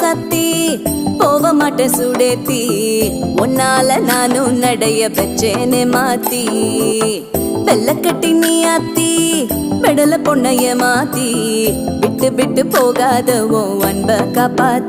ராசாத்தி போக மாட்டேன் சுடேத்தி உன்னால நானும் நடைய பெற்றேனே மாத்தி வெள்ள கட்டி நீ ஆத்தி பெடல பொண்ணைய மாத்தி விட்டு விட்டு போகாத உன் அன்ப காப்பாத்தி